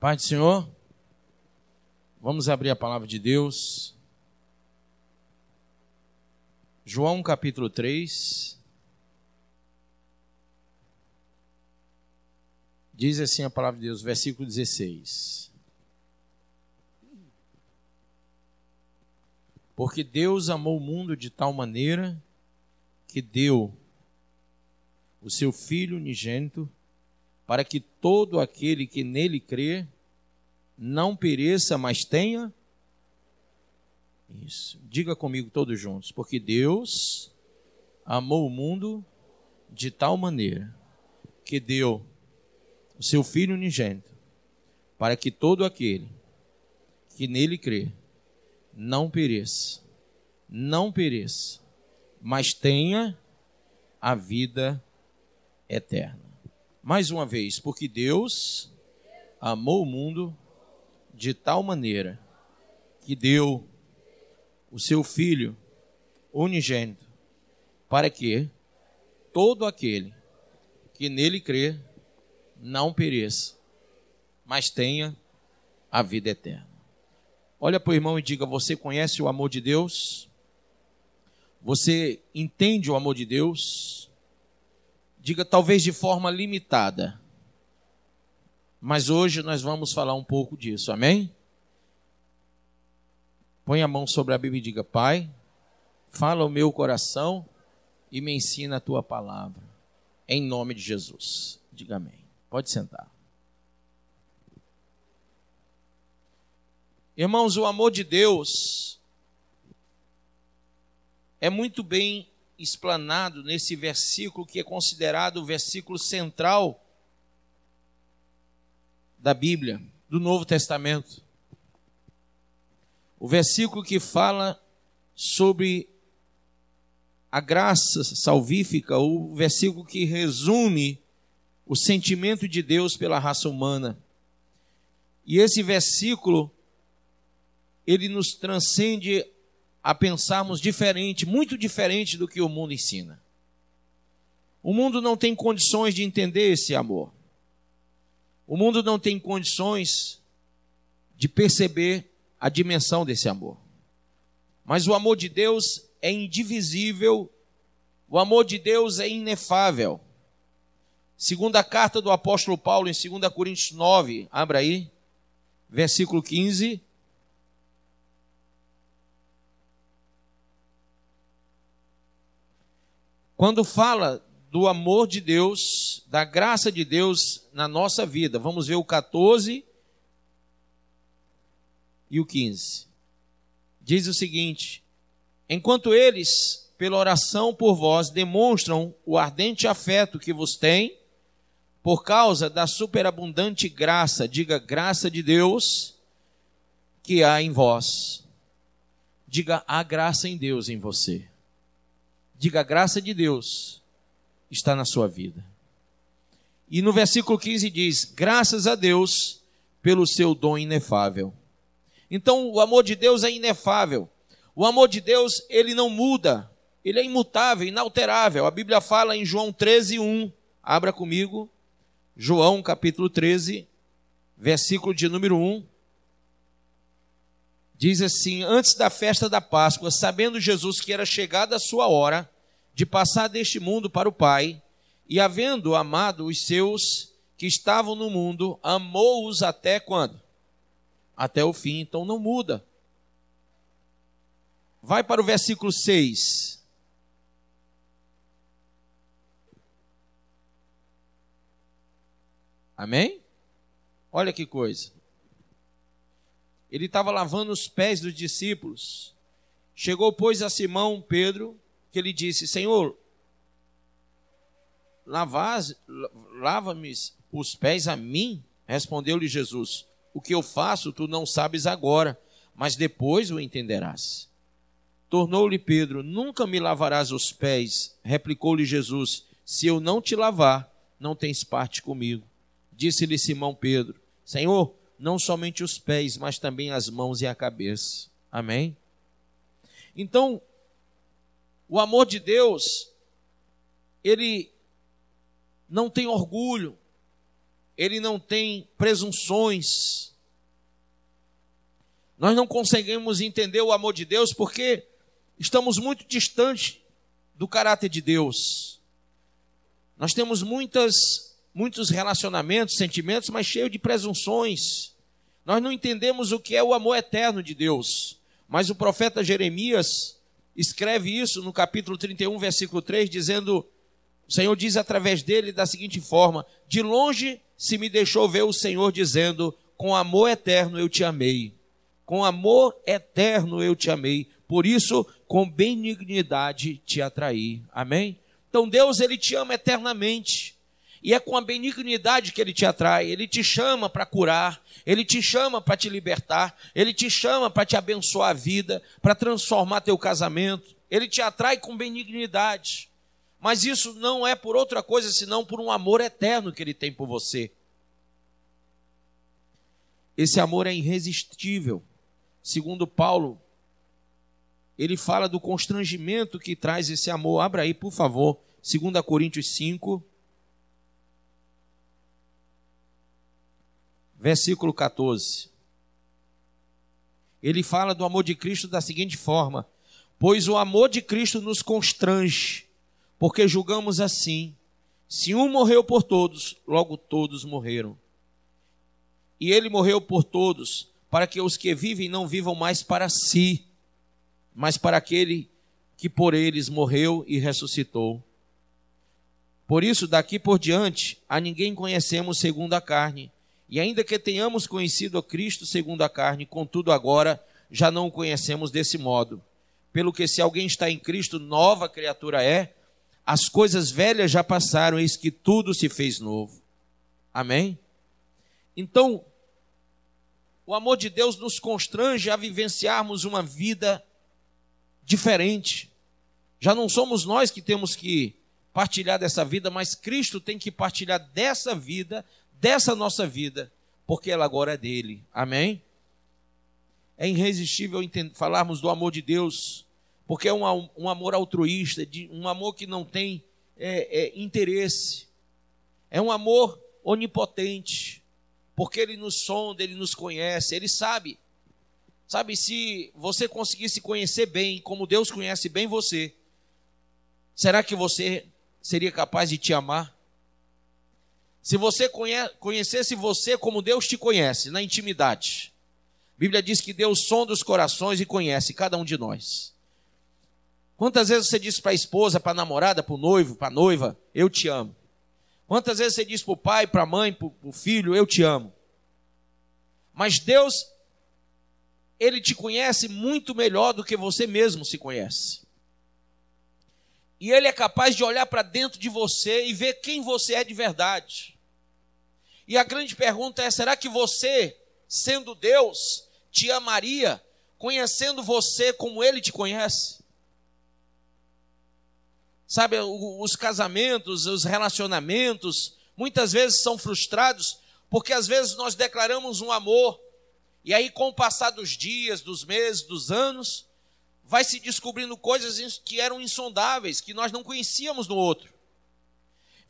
Pai do Senhor, vamos abrir a palavra de Deus. João capítulo 3. Diz assim a palavra de Deus, versículo 16. Porque Deus amou o mundo de tal maneira que deu o seu Filho unigênito, para que todo aquele que nele crê não pereça, mas tenha. Isso. Diga comigo todos juntos. Porque Deus amou o mundo de tal maneira que deu o seu Filho unigênito, para que todo aquele que nele crê não pereça, mas tenha a vida eterna. Mais uma vez, porque Deus amou o mundo de tal maneira que deu o seu Filho unigênito, para que todo aquele que nele crê não pereça, mas tenha a vida eterna. Olha para o irmão e diga: você conhece o amor de Deus? Você entende o amor de Deus? Diga, talvez de forma limitada, mas hoje nós vamos falar um pouco disso, amém? Põe a mão sobre a Bíblia e diga: Pai, fala o meu coração e me ensina a tua palavra, em nome de Jesus. Diga amém. Pode sentar. Irmãos, o amor de Deus é muito bem explanado nesse versículo que é considerado o versículo central da Bíblia, do Novo Testamento. O versículo que fala sobre a graça salvífica, o versículo que resume o sentimento de Deus pela raça humana. E esse versículo, ele nos transcende a pensarmos diferente, muito diferente do que o mundo ensina. O mundo não tem condições de entender esse amor. O mundo não tem condições de perceber a dimensão desse amor. Mas o amor de Deus é indivisível, o amor de Deus é inefável. Segunda carta do apóstolo Paulo, em 2 Coríntios 9, abra aí, versículo 15. Quando fala do amor de Deus, da graça de Deus na nossa vida, vamos ver o 14 e o 15. Diz o seguinte: enquanto eles, pela oração por vós, demonstram o ardente afeto que vos têm, por causa da superabundante graça, diga graça de Deus, que há em vós. Diga, há graça em Deus em você. Diga, a graça de Deus está na sua vida. E no versículo 15 diz: graças a Deus pelo seu dom inefável. Então o amor de Deus é inefável. O amor de Deus, ele não muda. Ele é imutável, inalterável. A Bíblia fala em João 13, 1. Abra comigo. João capítulo 13, versículo de número 1. Diz assim: antes da festa da Páscoa, sabendo Jesus que era chegada a sua hora de passar deste mundo para o Pai, e havendo amado os seus que estavam no mundo, amou-os até quando? Até o fim. Então não muda. Vai para o versículo 6. Amém? Olha que coisa. Ele estava lavando os pés dos discípulos. Chegou, pois, a Simão Pedro, que lhe disse: Senhor, lava-me os pés a mim? Respondeu-lhe Jesus: o que eu faço tu não sabes agora, mas depois o entenderás. Tornou-lhe Pedro: nunca me lavarás os pés. Replicou-lhe Jesus: se eu não te lavar, não tens parte comigo. Disse-lhe Simão Pedro: Senhor, não somente os pés, mas também as mãos e a cabeça. Amém? Então, o amor de Deus, ele não tem orgulho, ele não tem presunções. Nós não conseguimos entender o amor de Deus porque estamos muito distantes do caráter de Deus. Nós temos muitos relacionamentos, sentimentos, mas cheios de presunções. Nós não entendemos o que é o amor eterno de Deus. Mas o profeta Jeremias escreve isso no capítulo 31, versículo 3, dizendo, o Senhor diz através dele da seguinte forma: de longe se me deixou ver o Senhor dizendo, com amor eterno eu te amei. Com amor eterno eu te amei. Por isso, com benignidade te atraí. Amém? Então Deus, ele te ama eternamente. E é com a benignidade que ele te atrai. Ele te chama para curar. Ele te chama para te libertar. Ele te chama para te abençoar a vida, para transformar teu casamento. Ele te atrai com benignidade. Mas isso não é por outra coisa, senão por um amor eterno que ele tem por você. Esse amor é irresistível. Segundo Paulo, ele fala do constrangimento que traz esse amor. Abra aí, por favor, 2 Coríntios 5, versículo 14. Ele fala do amor de Cristo da seguinte forma: pois o amor de Cristo nos constrange, porque julgamos assim, se um morreu por todos, logo todos morreram. E ele morreu por todos, para que os que vivem não vivam mais para si, mas para aquele que por eles morreu e ressuscitou. Por isso, daqui por diante, a ninguém conhecemos segundo a carne. E ainda que tenhamos conhecido a Cristo segundo a carne, contudo agora já não o conhecemos desse modo. Pelo que se alguém está em Cristo, nova criatura é, as coisas velhas já passaram, eis que tudo se fez novo. Amém? Então, o amor de Deus nos constrange a vivenciarmos uma vida diferente. Já não somos nós que temos que partilhar dessa vida, mas Cristo tem que partilhar dessa vida, dessa nossa vida, porque ela agora é dele. Amém? É irresistível falarmos do amor de Deus, porque é um amor altruísta, um amor que não tem interesse. É um amor onipotente, porque ele nos sonda, ele nos conhece, ele sabe. Sabe, se você conseguisse conhecer bem, como Deus conhece bem você, será que você seria capaz de te amar? Se você conhecesse você como Deus te conhece, na intimidade. A Bíblia diz que Deus sonda os corações e conhece cada um de nós. Quantas vezes você diz para a esposa, para a namorada, para o noivo, para a noiva, eu te amo? Quantas vezes você diz para o pai, para a mãe, para o filho, eu te amo? Mas Deus, ele te conhece muito melhor do que você mesmo se conhece. E ele é capaz de olhar para dentro de você e ver quem você é de verdade. E a grande pergunta é, será que você, sendo Deus, te amaria, conhecendo você como ele te conhece? Sabe, os casamentos, os relacionamentos, muitas vezes são frustrados, porque às vezes nós declaramos um amor, e aí com o passar dos dias, dos meses, dos anos, vai se descobrindo coisas que eram insondáveis, que nós não conhecíamos no outro.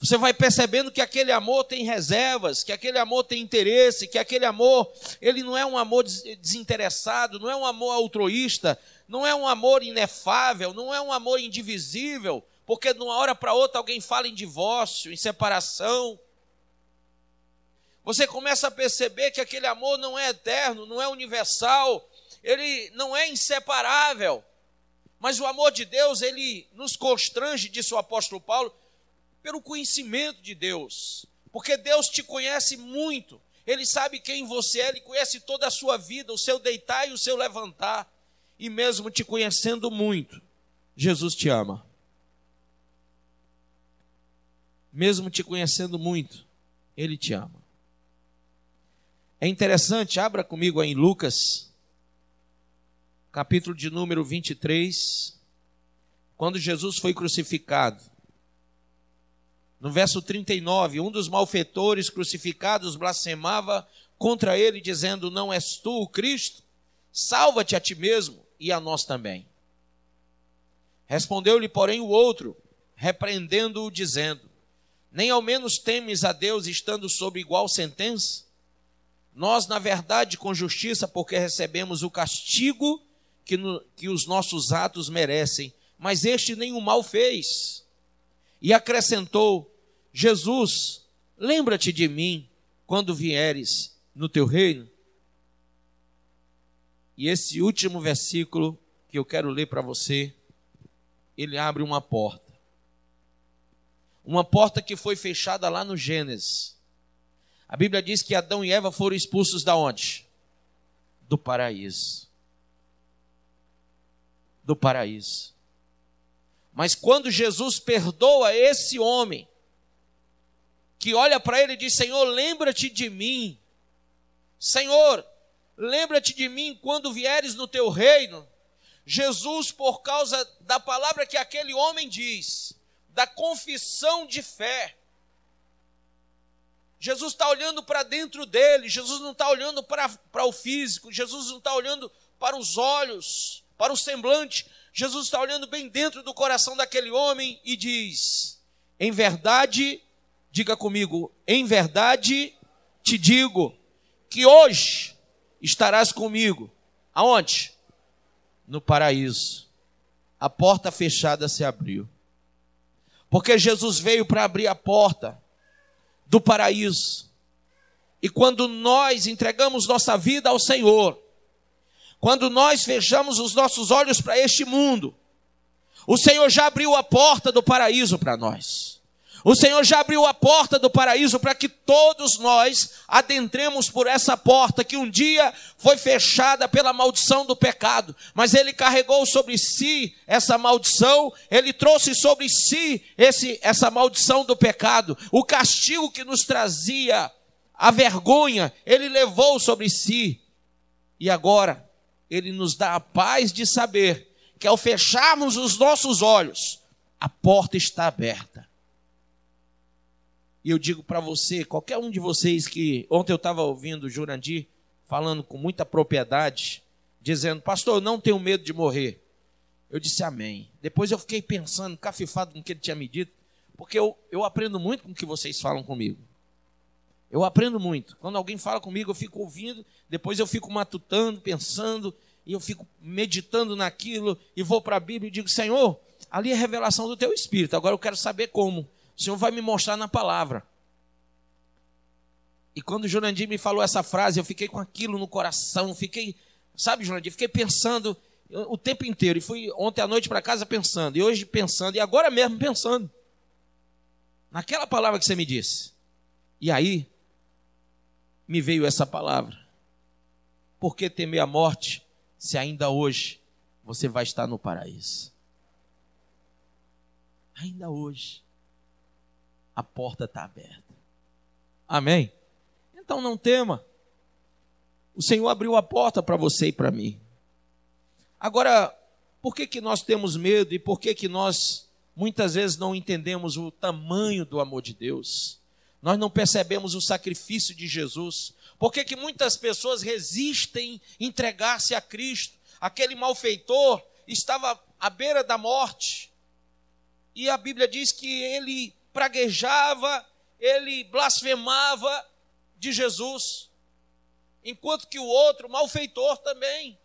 Você vai percebendo que aquele amor tem reservas, que aquele amor tem interesse, que aquele amor, ele não é um amor desinteressado, não é um amor altruísta, não é um amor inefável, não é um amor indivisível, porque de uma hora para outra alguém fala em divórcio, em separação. Você começa a perceber que aquele amor não é eterno, não é universal, ele não é inseparável. Mas o amor de Deus, ele nos constrange, disse o apóstolo Paulo, pelo conhecimento de Deus. Porque Deus te conhece muito. Ele sabe quem você é, ele conhece toda a sua vida, o seu deitar e o seu levantar. E mesmo te conhecendo muito, Jesus te ama. Mesmo te conhecendo muito, ele te ama. É interessante, abra comigo aí em Lucas, capítulo de número 23, quando Jesus foi crucificado. No verso 39, um dos malfeitores crucificados blasfemava contra ele, dizendo, não és tu o Cristo? Salva-te a ti mesmo e a nós também. Respondeu-lhe, porém, o outro, repreendendo-o, dizendo, Nem ao menos temes a Deus estando sob igual sentença? Nós, na verdade, com justiça, porque recebemos o castigo que os nossos atos merecem, mas este nenhum mal fez. E acrescentou: Jesus, lembra-te de mim quando vieres no teu reino. E esse último versículo que eu quero ler para você, ele abre uma porta. Uma porta que foi fechada lá no Gênesis. A Bíblia diz que Adão e Eva foram expulsos da onde? Do paraíso. Do paraíso. Mas quando Jesus perdoa esse homem, que olha para ele e diz: Senhor, lembra-te de mim. Senhor, lembra-te de mim quando vieres no teu reino. Jesus, por causa da palavra que aquele homem diz, da confissão de fé, Jesus está olhando para dentro dele. Jesus não está olhando para o físico. Jesus não está olhando para os olhos, para o semblante. Jesus está olhando bem dentro do coração daquele homem e diz: em verdade, diga comigo, em verdade te digo que hoje estarás comigo. Aonde? No paraíso. A porta fechada se abriu. Porque Jesus veio para abrir a porta do paraíso. E quando nós entregamos nossa vida ao Senhor, quando nós fechamos os nossos olhos para este mundo, o Senhor já abriu a porta do paraíso para nós. O Senhor já abriu a porta do paraíso para que todos nós adentremos por essa porta que um dia foi fechada pela maldição do pecado. Mas Ele carregou sobre si essa maldição, Ele trouxe sobre si essa maldição do pecado. O castigo que nos trazia a vergonha, Ele levou sobre si. E agora, Ele nos dá a paz de saber que ao fecharmos os nossos olhos, a porta está aberta. E eu digo para você, qualquer um de vocês que... Ontem eu estava ouvindo o Jurandir falando com muita propriedade, dizendo: pastor, eu não tenho medo de morrer. Eu disse amém. Depois eu fiquei pensando, cafifado com o que ele tinha me dito, porque eu aprendo muito com o que vocês falam comigo. Eu aprendo muito. Quando alguém fala comigo, eu fico ouvindo, depois eu fico matutando, pensando, e eu fico meditando naquilo, e vou para a Bíblia e digo: Senhor, ali é a revelação do teu Espírito, agora eu quero saber como. O Senhor vai me mostrar na palavra. E quando o Jurandir me falou essa frase, eu fiquei com aquilo no coração. Sabe, Jurandir, fiquei pensando o tempo inteiro. E fui ontem à noite para casa pensando, e hoje pensando, e agora mesmo pensando naquela palavra que você me disse. E aí, me veio essa palavra: por que temer a morte, se ainda hoje você vai estar no paraíso? Ainda hoje a porta está aberta. Amém? Então não tema. O Senhor abriu a porta para você e para mim. Agora, por que nós temos medo e por que nós muitas vezes não entendemos o tamanho do amor de Deus? Nós não percebemos o sacrifício de Jesus. Por que muitas pessoas resistem a entregar-se a Cristo? Aquele malfeitor estava à beira da morte. E a Bíblia diz que ele praguejava, ele blasfemava de Jesus. Enquanto que o outro, malfeitor também,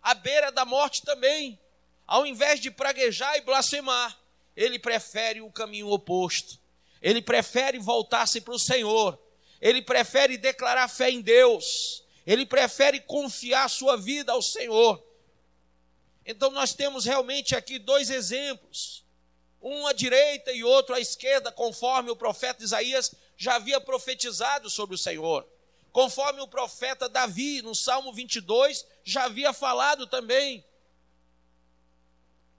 à beira da morte também, ao invés de praguejar e blasfemar, ele prefere o caminho oposto. Ele prefere voltar-se para o Senhor. Ele prefere declarar fé em Deus. Ele prefere confiar sua vida ao Senhor. Então nós temos realmente aqui dois exemplos. Um à direita e outro à esquerda, conforme o profeta Isaías já havia profetizado sobre o Senhor. Conforme o profeta Davi, no Salmo 22, já havia falado também.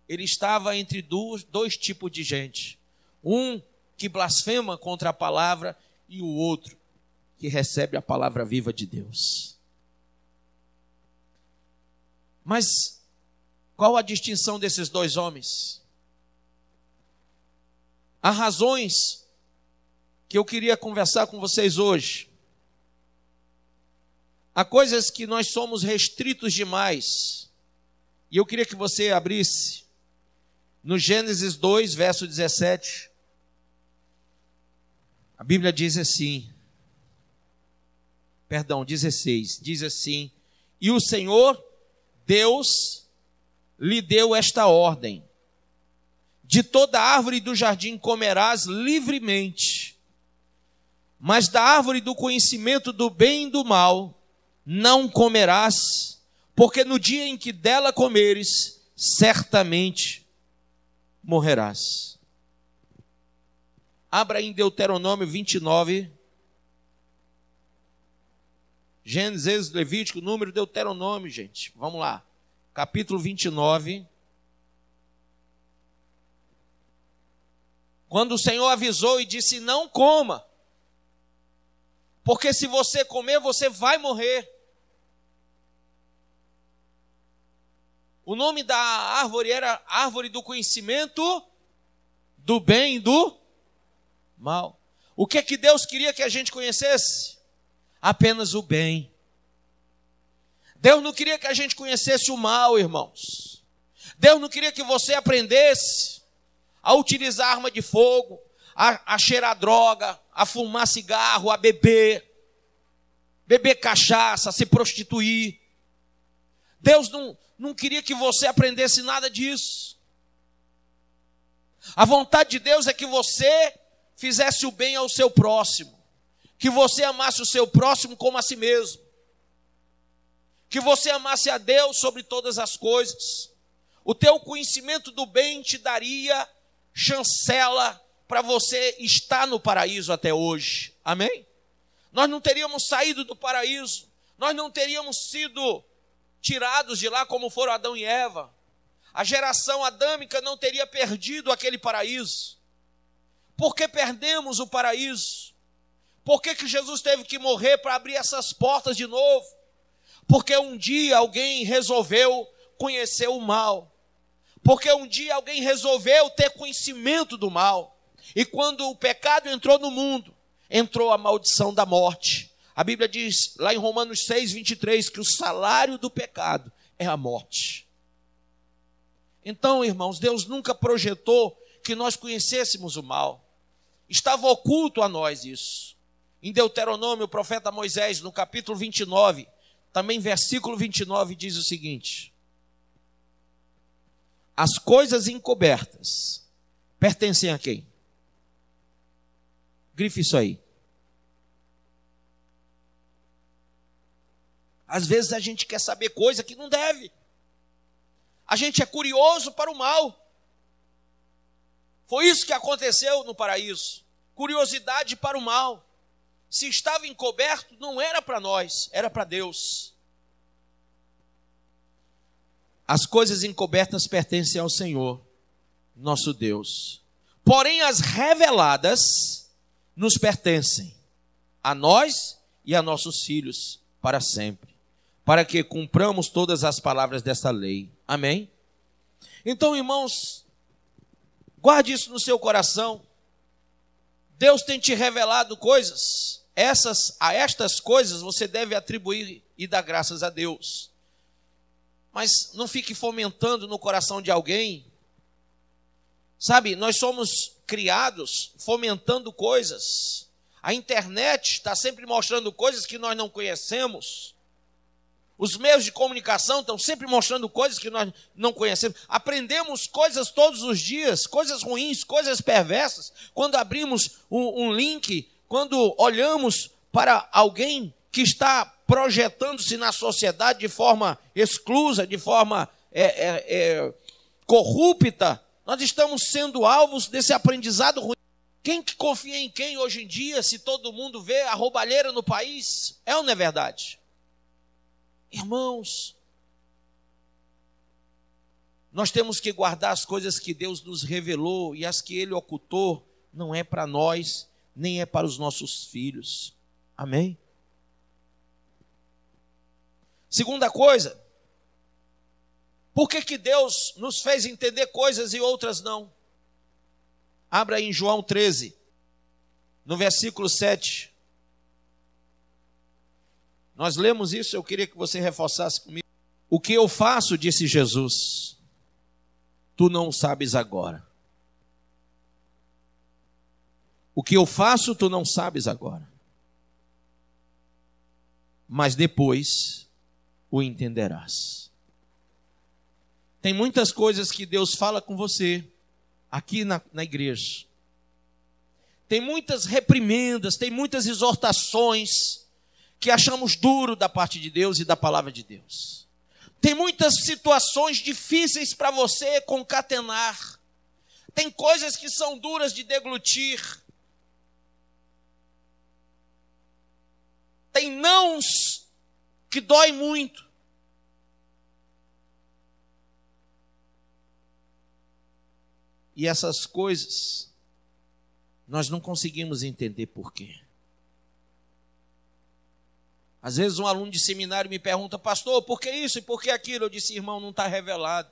Ele estava entre dois tipos de gente. Um que blasfema contra a palavra e o outro que recebe a palavra viva de Deus. Mas qual a distinção desses dois homens? Há razões que eu queria conversar com vocês hoje. Há coisas que nós somos restritos demais. E eu queria que você abrisse no Gênesis 2, verso 17. A Bíblia diz assim, perdão, 16, diz assim: e o Senhor Deus lhe deu esta ordem: de toda árvore do jardim comerás livremente, mas da árvore do conhecimento do bem e do mal não comerás, porque no dia em que dela comeres, certamente morrerás. Abra em Deuteronômio 29, Gênesis, Levítico, Número, Deuteronômio, gente. Vamos lá. Capítulo 29. Quando o Senhor avisou e disse: não coma, porque se você comer, você vai morrer. O nome da árvore era árvore do conhecimento do bem e do mal. O que é que Deus queria que a gente conhecesse? Apenas o bem. Deus não queria que a gente conhecesse o mal, irmãos. Deus não queria que você aprendesse a utilizar arma de fogo, a cheirar droga, a fumar cigarro, a beber cachaça, a se prostituir. Deus não queria que você aprendesse nada disso. A vontade de Deus é que você fizesse o bem ao seu próximo, que você amasse o seu próximo como a si mesmo, que você amasse a Deus sobre todas as coisas. O teu conhecimento do bem te daria chancela para você estar no paraíso até hoje. Amém? Nós não teríamos saído do paraíso, nós não teríamos sido tirados de lá como foram Adão e Eva. A geração adâmica não teria perdido aquele paraíso. Por que perdemos o paraíso? Por que Jesus teve que morrer para abrir essas portas de novo? Porque um dia alguém resolveu conhecer o mal. Porque um dia alguém resolveu ter conhecimento do mal. E quando o pecado entrou no mundo, entrou a maldição da morte. A Bíblia diz lá em Romanos 6, 23, que o salário do pecado é a morte. Então, irmãos, Deus nunca projetou que nós conhecêssemos o mal. Estava oculto a nós isso. Em Deuteronômio, o profeta Moisés, no capítulo 29, também versículo 29, diz o seguinte: as coisas encobertas pertencem a quem? Grife isso aí. Às vezes a gente quer saber coisa que não deve. A gente é curioso para o mal. Foi isso que aconteceu no paraíso. Curiosidade para o mal. Se estava encoberto, não era para nós, era para Deus. As coisas encobertas pertencem ao Senhor, nosso Deus. Porém, as reveladas nos pertencem, a nós e a nossos filhos, para sempre, para que cumpramos todas as palavras desta lei. Amém? Então, irmãos, guarde isso no seu coração. Deus tem te revelado coisas. A estas coisas você deve atribuir e dar graças a Deus. Mas não fique fomentando no coração de alguém. Sabe, nós somos criados fomentando coisas. A internet está sempre mostrando coisas que nós não conhecemos. Os meios de comunicação estão sempre mostrando coisas que nós não conhecemos. Aprendemos coisas todos os dias, coisas ruins, coisas perversas. Quando abrimos um link, quando olhamos para alguém que está projetando-se na sociedade de forma exclusa, de forma corrupta, nós estamos sendo alvos desse aprendizado ruim. Quem que confia em quem hoje em dia, se todo mundo vê a roubalheira no país? É ou não é verdade? Irmãos, nós temos que guardar as coisas que Deus nos revelou, e as que Ele ocultou não é para nós, nem é para os nossos filhos. Amém? Segunda coisa, por que Deus nos fez entender coisas e outras não? Abra aí em João 13, no versículo 7. Nós lemos isso, eu queria que você reforçasse comigo. O que eu faço, disse Jesus, tu não sabes agora. O que eu faço, tu não sabes agora, mas depois o entenderás. Tem muitas coisas que Deus fala com você aqui na igreja. Tem muitas reprimendas, tem muitas exortações que achamos duro da parte de Deus e da palavra de Deus. Tem muitas situações difíceis para você concatenar. Tem coisas que são duras de deglutir. Tem nãos que dói muito. E essas coisas, nós não conseguimos entender por quê. Às vezes um aluno de seminário me pergunta: pastor, por que isso e por que aquilo? Eu disse: irmão, não está revelado.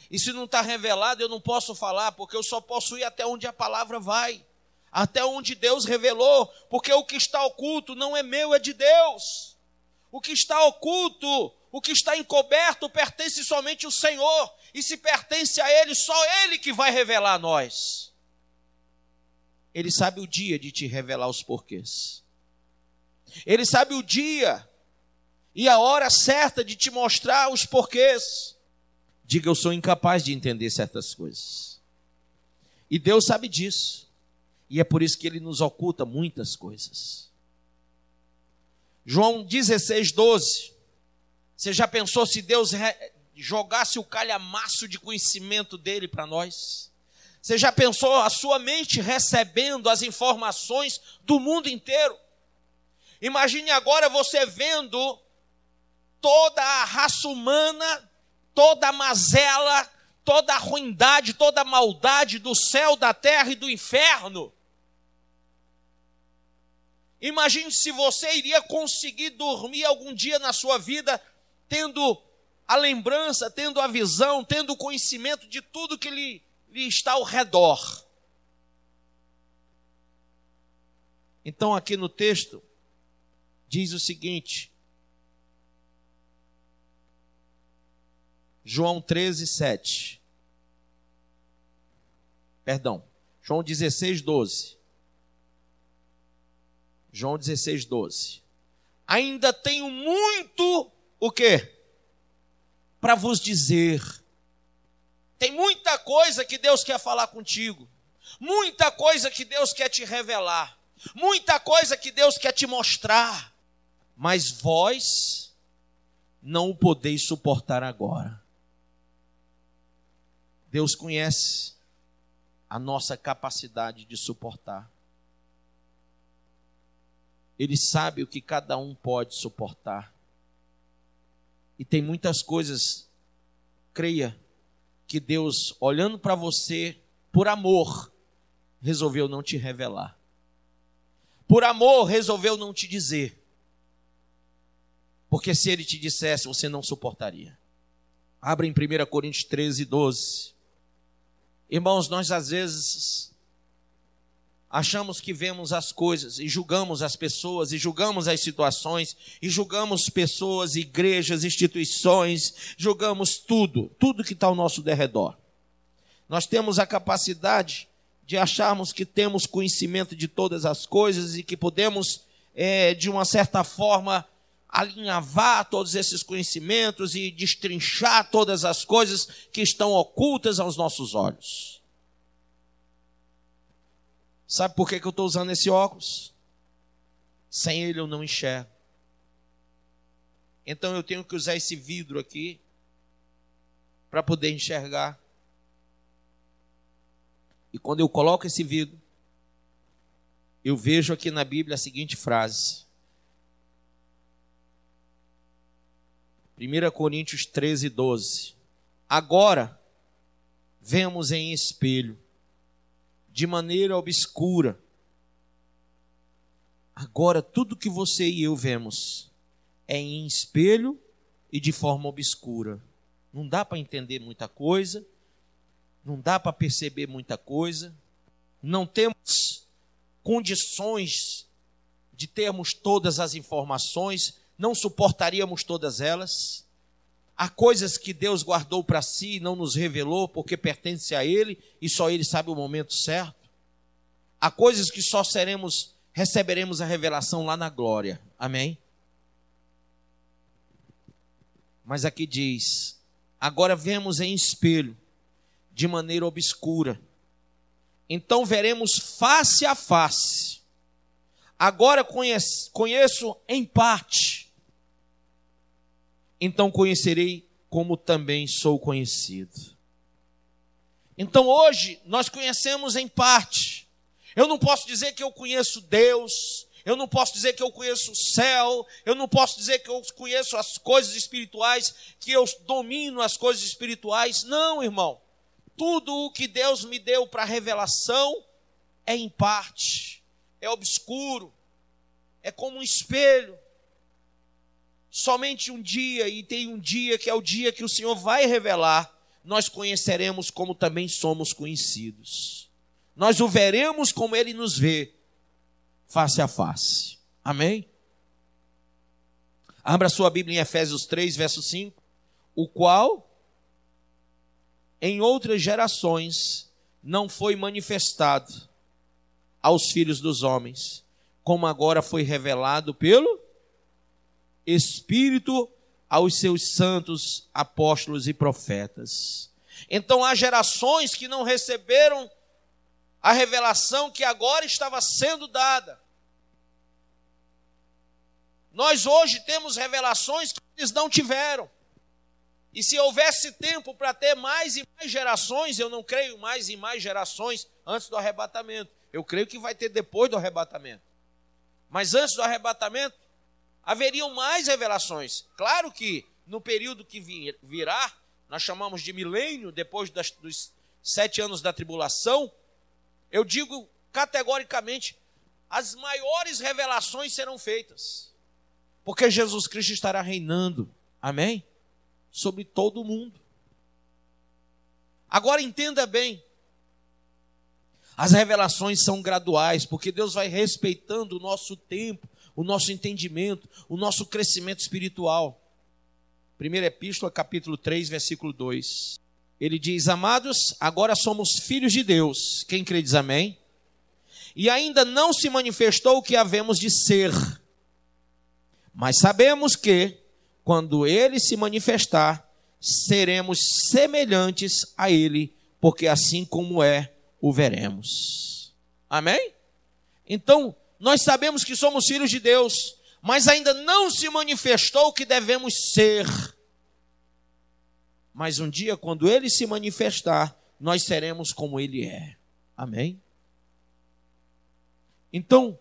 E se não está revelado, eu não posso falar, porque eu só posso ir até onde a palavra vai. Até onde Deus revelou, porque o que está oculto não é meu, é de Deus. O que está oculto, o que está encoberto, pertence somente ao Senhor. E se pertence a Ele, só Ele que vai revelar a nós. Ele sabe o dia de te revelar os porquês. Ele sabe o dia e a hora certa de te mostrar os porquês. Diga: eu sou incapaz de entender certas coisas. E Deus sabe disso. E é por isso que Ele nos oculta muitas coisas. João 16:12. Você já pensou se Deus jogasse o calhamaço de conhecimento dele para nós? Você já pensou a sua mente recebendo as informações do mundo inteiro? Imagine agora você vendo toda a raça humana, toda a mazela, toda a ruindade, toda a maldade do céu, da terra e do inferno. Imagine se você iria conseguir dormir algum dia na sua vida tendo a lembrança, tendo a visão, tendo o conhecimento de tudo que lhe está ao redor. Então aqui no texto diz o seguinte, João 13:7. Perdão, João 16:12. João 16:12. Ainda tenho muito, o quê? Para vos dizer. Tem muita coisa que Deus quer falar contigo. Muita coisa que Deus quer te revelar. Muita coisa que Deus quer te mostrar. Mas vós não o podeis suportar agora. Deus conhece a nossa capacidade de suportar. Ele sabe o que cada um pode suportar. E tem muitas coisas, creia, que Deus, olhando para você, por amor, resolveu não te revelar. Por amor, resolveu não te dizer. Porque se Ele te dissesse, você não suportaria. Abra em 1 Coríntios 13:12. Irmãos, nós às vezes achamos que vemos as coisas e julgamos as pessoas e julgamos as situações e julgamos pessoas, igrejas, instituições, julgamos tudo que está ao nosso derredor. Nós temos a capacidade de acharmos que temos conhecimento de todas as coisas e que podemos, de uma certa forma, alinhavar todos esses conhecimentos e destrinchar todas as coisas que estão ocultas aos nossos olhos. Sabe por que eu estou usando esse óculos? Sem ele eu não enxergo. Então eu tenho que usar esse vidro aqui para poder enxergar. E quando eu coloco esse vidro, eu vejo aqui na Bíblia a seguinte frase. 1 Coríntios 13:12. Agora vemos em espelho, de maneira obscura. Agora tudo que você e eu vemos é em espelho e de forma obscura. Não dá para entender muita coisa, não dá para perceber muita coisa, não temos condições de termos todas as informações, não suportaríamos todas elas. Há coisas que Deus guardou para si e não nos revelou porque pertence a Ele e só Ele sabe o momento certo. Há coisas que só receberemos a revelação lá na glória. Amém? Mas aqui diz: agora vemos em espelho, de maneira obscura. Então veremos face a face. Agora conheço em parte. Então conhecerei como também sou conhecido. Então hoje nós conhecemos em parte. Eu não posso dizer que eu conheço Deus, eu não posso dizer que eu conheço o céu, eu não posso dizer que eu conheço as coisas espirituais, que eu domino as coisas espirituais. Não, irmão. Tudo o que Deus me deu para revelação é em parte, é obscuro, é como um espelho. Somente um dia, e tem um dia que é o dia que o Senhor vai revelar, nós conheceremos como também somos conhecidos. Nós o veremos como Ele nos vê, face a face. Amém? Abra sua Bíblia em Efésios 3, verso 5. O qual, em outras gerações, não foi manifestado aos filhos dos homens, como agora foi revelado pelo Espírito aos seus santos apóstolos e profetas. Então há gerações que não receberam a revelação que agora estava sendo dada. Nós hoje temos revelações que eles não tiveram. E se houvesse tempo para ter mais e mais gerações, eu não creio mais em mais gerações antes do arrebatamento. Eu creio que vai ter depois do arrebatamento. Mas antes do arrebatamento, haveriam mais revelações. Claro que no período que virá, nós chamamos de milênio, depois dos 7 anos da tribulação, eu digo categoricamente, as maiores revelações serão feitas. Porque Jesus Cristo estará reinando. Amém? Sobre todo o mundo. Agora entenda bem. As revelações são graduais, porque Deus vai respeitando o nosso tempo, o nosso entendimento, o nosso crescimento espiritual. Primeira Epístola, capítulo 3, versículo 2. Ele diz: amados, agora somos filhos de Deus. Quem crê diz amém? E ainda não se manifestou o que havemos de ser. Mas sabemos que, quando Ele se manifestar, seremos semelhantes a Ele, porque assim como é, o veremos. Amém? Então, nós sabemos que somos filhos de Deus, mas ainda não se manifestou o que devemos ser. Mas um dia, quando Ele se manifestar, nós seremos como Ele é. Amém? Então,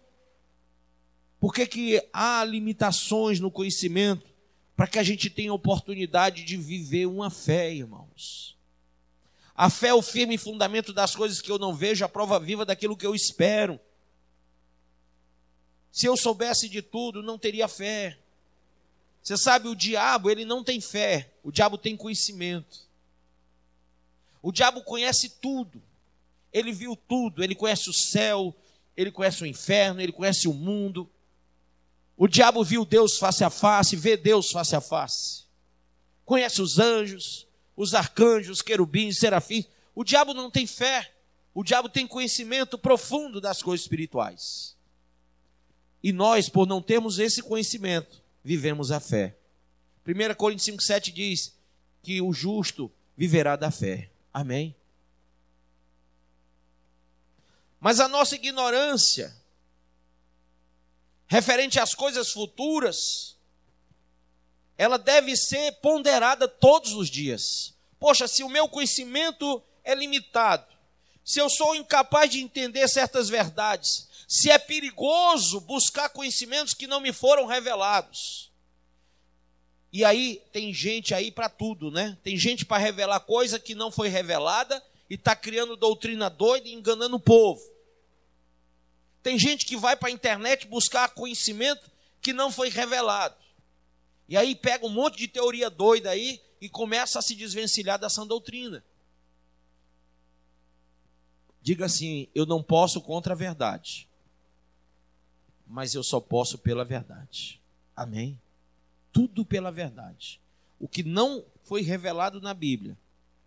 por que há limitações no conhecimento? Para que a gente tenha oportunidade de viver uma fé, irmãos. A fé é o firme fundamento das coisas que eu não vejo, a prova viva daquilo que eu espero. Se eu soubesse de tudo, não teria fé. Você sabe, o diabo, ele não tem fé. O diabo tem conhecimento. O diabo conhece tudo. Ele viu tudo. Ele conhece o céu, ele conhece o inferno, ele conhece o mundo. O diabo viu Deus face a face, vê Deus face a face. Conhece os anjos, os arcanjos, os querubins, os serafins. O diabo não tem fé. O diabo tem conhecimento profundo das coisas espirituais. E nós, por não termos esse conhecimento, vivemos a fé. 1 Coríntios 5,7 diz que o justo viverá da fé. Amém? Mas a nossa ignorância referente às coisas futuras, ela deve ser ponderada todos os dias. Poxa, se o meu conhecimento é limitado, se eu sou incapaz de entender certas verdades, se é perigoso buscar conhecimentos que não me foram revelados. E aí tem gente aí para tudo, né? Tem gente para revelar coisa que não foi revelada e está criando doutrina doida e enganando o povo. Tem gente que vai para a internet buscar conhecimento que não foi revelado. E aí pega um monte de teoria doida aí e começa a se desvencilhar dessa doutrina. Diga assim: eu não posso contra a verdade, mas eu só posso pela verdade. Amém? Tudo pela verdade. O que não foi revelado na Bíblia,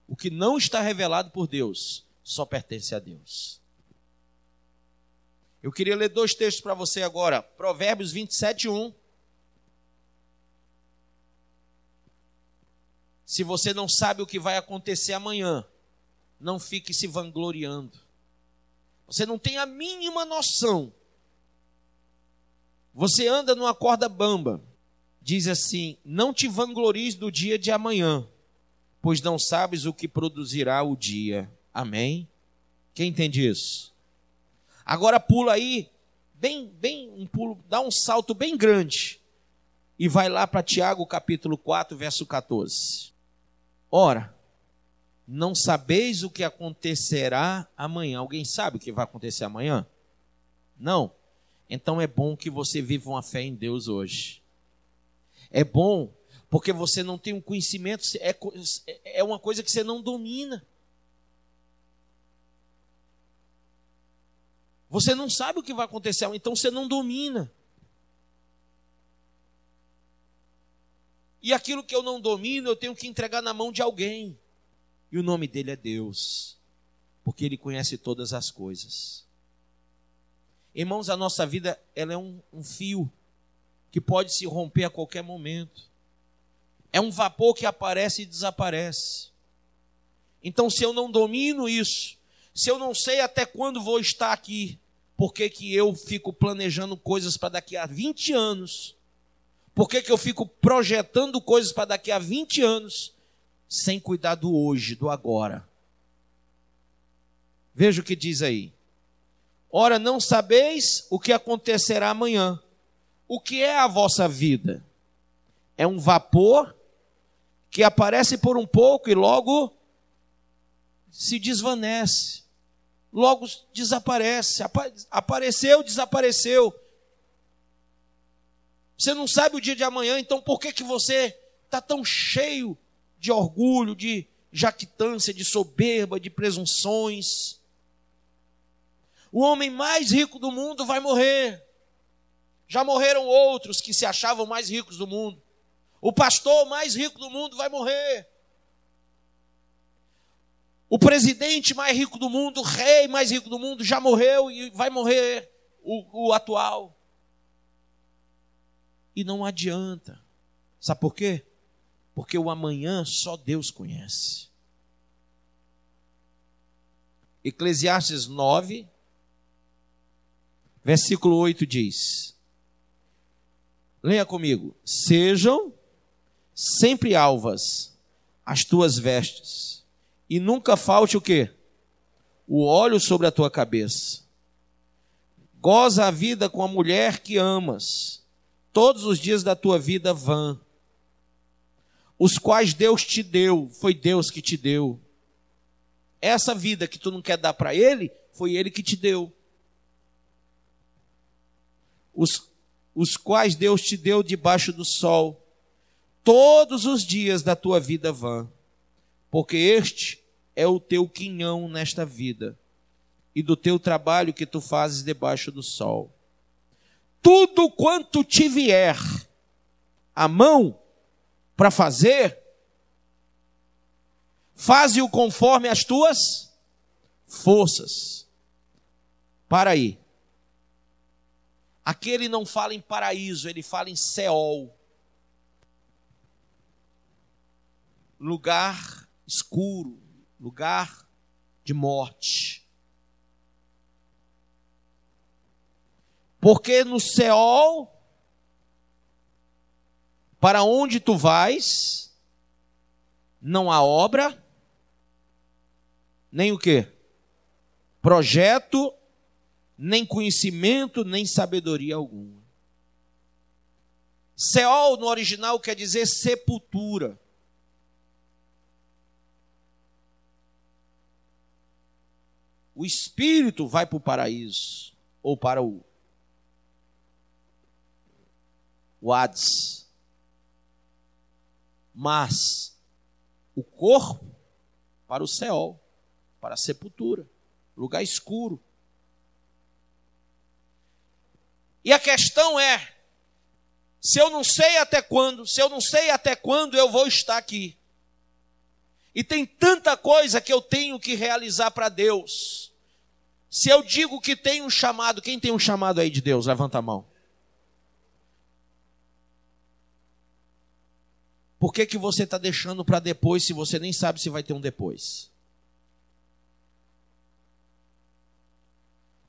o que não está revelado por Deus, só pertence a Deus. Eu queria ler 2 textos para você agora. Provérbios 27:1. Se você não sabe o que vai acontecer amanhã, não fique se vangloriando. Você não tem a mínima noção. Você anda numa corda bamba. Diz assim: não te vanglories do dia de amanhã, pois não sabes o que produzirá o dia. Amém? Quem entende isso? Agora pula aí, um pulo, dá um salto bem grande, e vai lá para Tiago capítulo 4, verso 14. Ora, não sabeis o que acontecerá amanhã. Alguém sabe o que vai acontecer amanhã? Não? Então é bom que você viva uma fé em Deus hoje. É bom, porque você não tem um conhecimento, é uma coisa que você não domina. Você não sabe o que vai acontecer, então você não domina. E aquilo que eu não domino, eu tenho que entregar na mão de alguém. E o nome dele é Deus, porque ele conhece todas as coisas. Irmãos, a nossa vida, ela é um fio que pode se romper a qualquer momento. É um vapor que aparece e desaparece. Então, se eu não domino isso, se eu não sei até quando vou estar aqui, por que que eu fico planejando coisas para daqui a 20 anos? Por que que eu fico projetando coisas para daqui a 20 anos, sem cuidar do hoje, do agora? Veja o que diz aí. Ora, não sabeis o que acontecerá amanhã. O que é a vossa vida? É um vapor que aparece por um pouco e logo se desvanece. Logo desaparece. Apareceu, desapareceu. Você não sabe o dia de amanhã, então por que você está tão cheio de orgulho, de jactância, de soberba, de presunções? O homem mais rico do mundo vai morrer. Já morreram outros que se achavam mais ricos do mundo. O pastor mais rico do mundo vai morrer. O presidente mais rico do mundo, o rei mais rico do mundo já morreu e vai morrer o atual. E não adianta. Sabe por quê? Porque o amanhã só Deus conhece. Eclesiastes 9, versículo 8 diz: leia comigo. Sejam sempre alvas as tuas vestes, e nunca falte o quê? O óleo sobre a tua cabeça. Goza a vida com a mulher que amas, todos os dias da tua vida vã, os quais Deus te deu, foi Deus que te deu. Essa vida que tu não quer dar para Ele, foi Ele que te deu. Os quais Deus te deu debaixo do sol, todos os dias da tua vida vã, porque este é o teu quinhão nesta vida, e do teu trabalho que tu fazes debaixo do sol. Tudo quanto te vier a mão para fazer, faze-o conforme as tuas forças. Para aí. Aqui ele não fala em paraíso, ele fala em Seol. Lugar escuro, lugar de morte. Porque no Seol, para onde tu vais, não há obra, nem o quê? Projeto, nem conhecimento, nem sabedoria alguma. Seol no original quer dizer sepultura. O espírito vai para o paraíso, ou para o Hades. Mas o corpo para o Seol, para a sepultura, lugar escuro. E a questão é, se eu não sei até quando eu vou estar aqui. E tem tanta coisa que eu tenho que realizar para Deus. Se eu digo que tem um chamado, quem tem um chamado aí de Deus? Levanta a mão. Por que que você está deixando para depois se você nem sabe se vai ter um depois?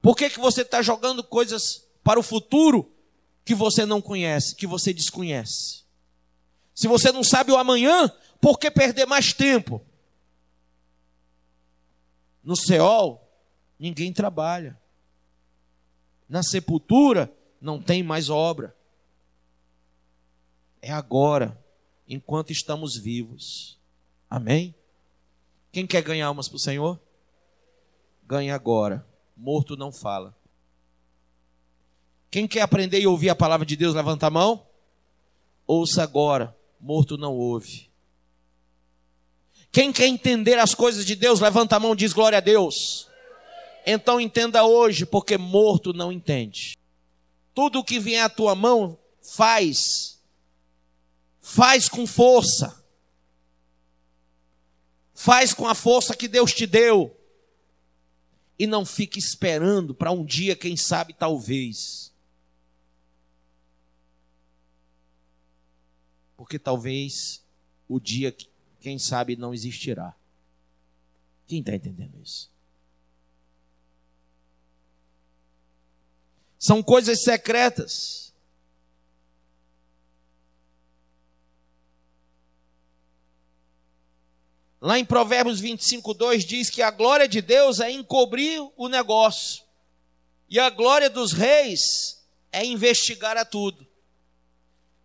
Por que que você está jogando coisas para o futuro que você não conhece, que você desconhece? Se você não sabe o amanhã, por que perder mais tempo? No Seol, ninguém trabalha. Na sepultura, não tem mais obra. É agora, enquanto estamos vivos. Amém? Quem quer ganhar almas para o Senhor? Ganha agora. Morto não fala. Quem quer aprender e ouvir a palavra de Deus, levanta a mão. Ouça agora. Morto não ouve. Quem quer entender as coisas de Deus, levanta a mão e diz glória a Deus. Então entenda hoje, porque morto não entende. Tudo o que vier à tua mão, faz com força. Faz com a força que Deus te deu. E não fique esperando para um dia, quem sabe, talvez. Porque talvez o dia, quem sabe, não existirá. Quem está entendendo isso? São coisas secretas. Lá em Provérbios 25:2 diz que a glória de Deus é encobrir o negócio. E a glória dos reis é investigar a tudo.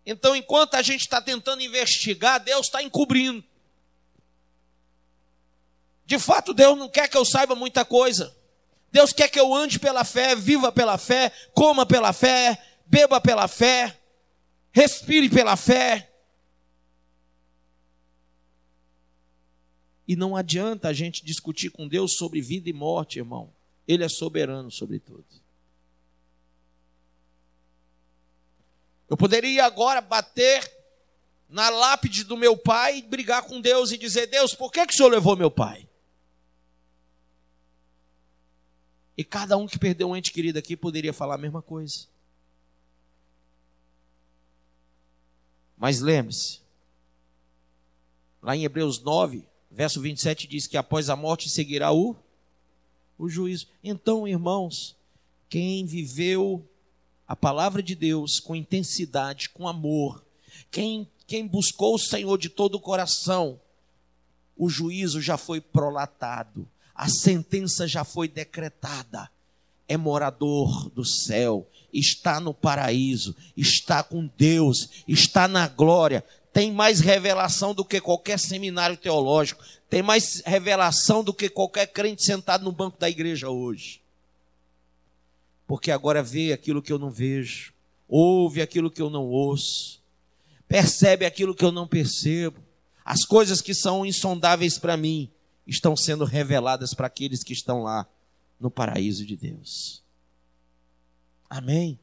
Então, enquanto a gente está tentando investigar, Deus está encobrindo. De fato, Deus não quer que eu saiba muita coisa. Deus quer que eu ande pela fé, viva pela fé, coma pela fé, beba pela fé, respire pela fé. E não adianta a gente discutir com Deus sobre vida e morte, irmão. Ele é soberano sobre tudo. Eu poderia agora bater na lápide do meu pai e brigar com Deus e dizer: Deus, por que o Senhor levou meu pai? E cada um que perdeu um ente querido aqui poderia falar a mesma coisa. Mas lembre-se, lá em Hebreus 9, verso 27 diz que após a morte seguirá o juízo. Então, irmãos, quem viveu a palavra de Deus com intensidade, com amor, quem buscou o Senhor de todo o coração, o juízo já foi prolatado, a sentença já foi decretada. É morador do céu, está no paraíso, está com Deus, está na glória. Tem mais revelação do que qualquer seminário teológico. Tem mais revelação do que qualquer crente sentado no banco da igreja hoje. Porque agora vê aquilo que eu não vejo, ouve aquilo que eu não ouço, percebe aquilo que eu não percebo. As coisas que são insondáveis para mim estão sendo reveladas para aqueles que estão lá no paraíso de Deus. Amém?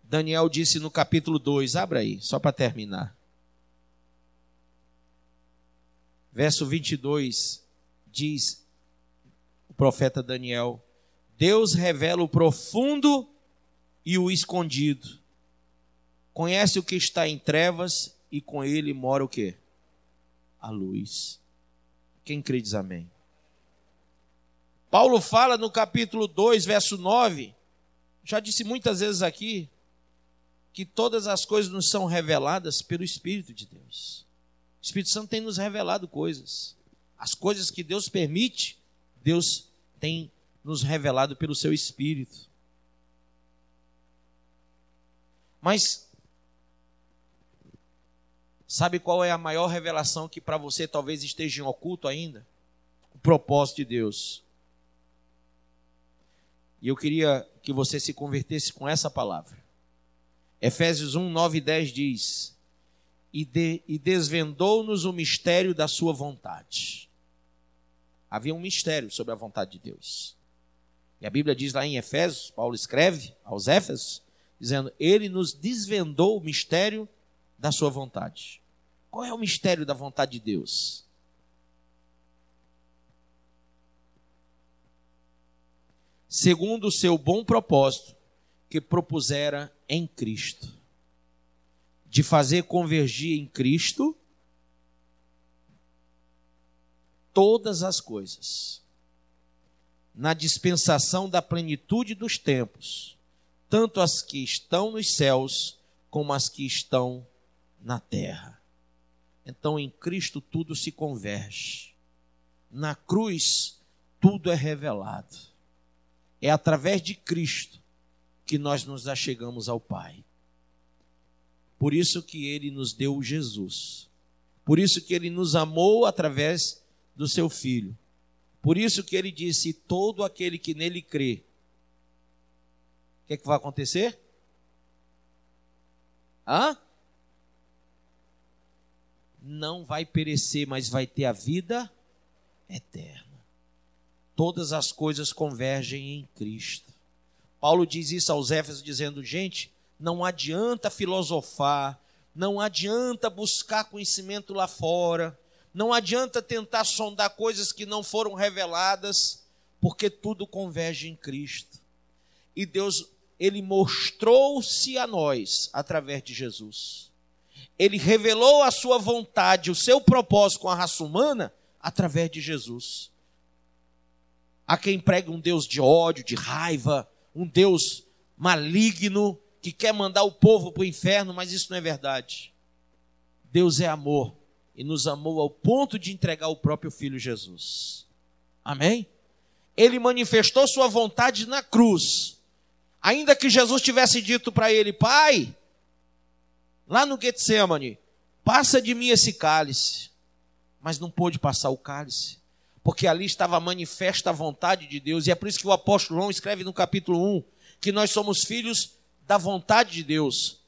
Daniel disse no capítulo 2, abra aí, só para terminar. Verso 22, diz o profeta Daniel: Deus revela o profundo e o escondido. Conhece o que está em trevas e com ele mora o quê? A luz. Quem crê diz amém. Paulo fala no capítulo 2, verso 9, já disse muitas vezes aqui, que todas as coisas nos são reveladas pelo Espírito de Deus. O Espírito Santo tem nos revelado coisas. As coisas que Deus permite, Deus tem nos revelado pelo seu Espírito. Mas sabe qual é a maior revelação que para você talvez esteja em oculto ainda? O propósito de Deus. E eu queria que você se convertesse com essa palavra. Efésios 1, 9 e 10 diz: E desvendou-nos o mistério da sua vontade. Havia um mistério sobre a vontade de Deus. E a Bíblia diz lá em Efésios, Paulo escreve aos Éfesos, dizendo: Ele nos desvendou o mistério da sua vontade. Qual é o mistério da vontade de Deus? Segundo o seu bom propósito, que propusera em Cristo, de fazer convergir em Cristo todas as coisas, na dispensação da plenitude dos tempos, tanto as que estão nos céus, como as que estão na terra. Então, em Cristo tudo se converge. Na cruz, tudo é revelado. É através de Cristo que nós nos achegamos ao Pai. Por isso que Ele nos deu Jesus. Por isso que Ele nos amou através do Seu Filho. Por isso que Ele disse, todo aquele que nele crê. O que é que vai acontecer? Não vai perecer, mas vai ter a vida eterna. Todas as coisas convergem em Cristo. Paulo diz isso aos Éfesos, dizendo, gente, não adianta filosofar, não adianta buscar conhecimento lá fora, não adianta tentar sondar coisas que não foram reveladas, porque tudo converge em Cristo. E Deus, Ele mostrou-se a nós através de Jesus. Ele revelou a sua vontade, o seu propósito com a raça humana, através de Jesus. Há quem pregue um Deus de ódio, de raiva, um Deus maligno, que quer mandar o povo para o inferno, mas isso não é verdade. Deus é amor, e nos amou ao ponto de entregar o próprio Filho Jesus. Amém? Ele manifestou sua vontade na cruz. Ainda que Jesus tivesse dito para ele, Pai, lá no Getsemane, passa de mim esse cálice. Mas não pôde passar o cálice, porque ali estava manifesta a vontade de Deus. E é por isso que o apóstolo João escreve no capítulo 1, que nós somos filhos da vontade de Deus.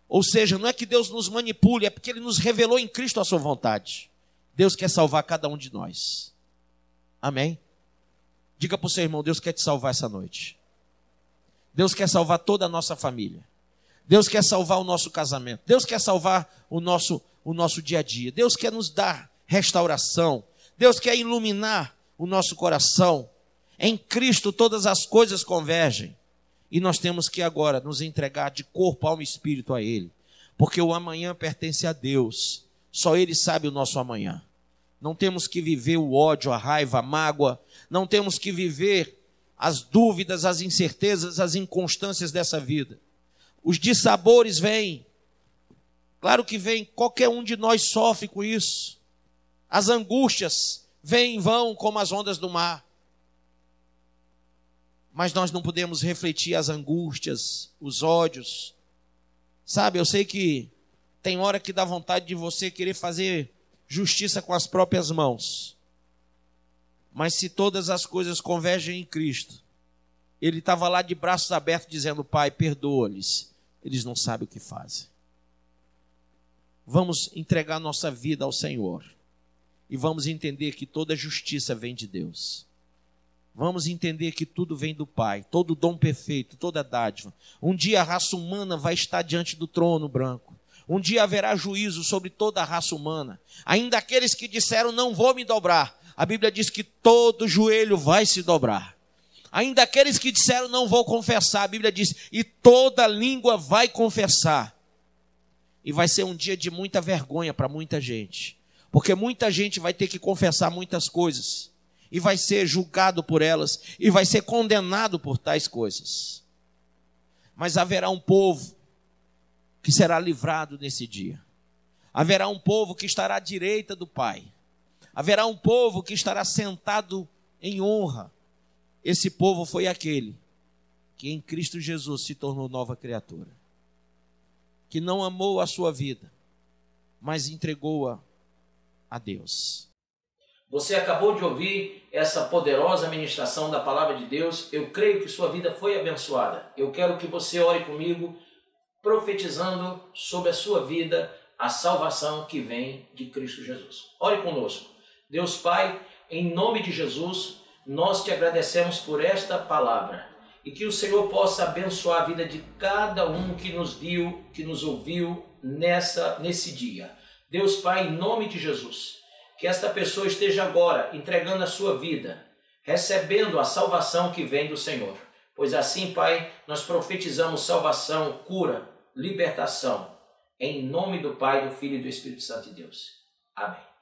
Ou seja, não é que Deus nos manipule, é porque Ele nos revelou em Cristo a sua vontade. Deus quer salvar cada um de nós. Amém? Diga para o seu irmão, Deus quer te salvar essa noite. Deus quer salvar toda a nossa família. Deus quer salvar o nosso casamento. Deus quer salvar o nosso dia a dia. Deus quer nos dar restauração. Deus quer iluminar o nosso coração. Em Cristo todas as coisas convergem. E nós temos que agora nos entregar de corpo, alma e espírito a Ele. Porque o amanhã pertence a Deus. Só Ele sabe o nosso amanhã. Não temos que viver o ódio, a raiva, a mágoa. Não temos que viver as dúvidas, as incertezas, as inconstâncias dessa vida. Os dissabores vêm. Claro que vem, qualquer um de nós sofre com isso. As angústias vêm e vão como as ondas do mar. Mas nós não podemos refletir as angústias, os ódios. Sabe, eu sei que tem hora que dá vontade de você querer fazer justiça com as próprias mãos. Mas se todas as coisas convergem em Cristo, Ele estava lá de braços abertos dizendo, Pai, perdoa-lhes, eles não sabem o que fazem. Vamos entregar nossa vida ao Senhor. E vamos entender que toda justiça vem de Deus. Vamos entender que tudo vem do Pai, todo dom perfeito, toda dádiva. Um dia a raça humana vai estar diante do trono branco. Um dia haverá juízo sobre toda a raça humana. Ainda aqueles que disseram, não vou me dobrar. A Bíblia diz que todo joelho vai se dobrar. Ainda aqueles que disseram, não vou confessar. A Bíblia diz, e toda língua vai confessar. E vai ser um dia de muita vergonha para muita gente. Porque muita gente vai ter que confessar muitas coisas. E vai ser julgado por elas. E vai ser condenado por tais coisas. Mas haverá um povo que será livrado nesse dia. Haverá um povo que estará à direita do Pai. Haverá um povo que estará sentado em honra. Esse povo foi aquele que em Cristo Jesus se tornou nova criatura. Que não amou a sua vida, mas entregou-a a Deus. Você acabou de ouvir essa poderosa ministração da palavra de Deus. Eu creio que sua vida foi abençoada. Eu quero que você ore comigo, profetizando sobre a sua vida a salvação que vem de Cristo Jesus. Ore conosco. Deus Pai, em nome de Jesus, nós te agradecemos por esta palavra. E que o Senhor possa abençoar a vida de cada um que nos viu, que nos ouviu nesse dia. Deus Pai, em nome de Jesus, que esta pessoa esteja agora entregando a sua vida, recebendo a salvação que vem do Senhor. Pois assim, Pai, nós profetizamos salvação, cura, libertação, em nome do Pai, do Filho e do Espírito Santo de Deus. Amém.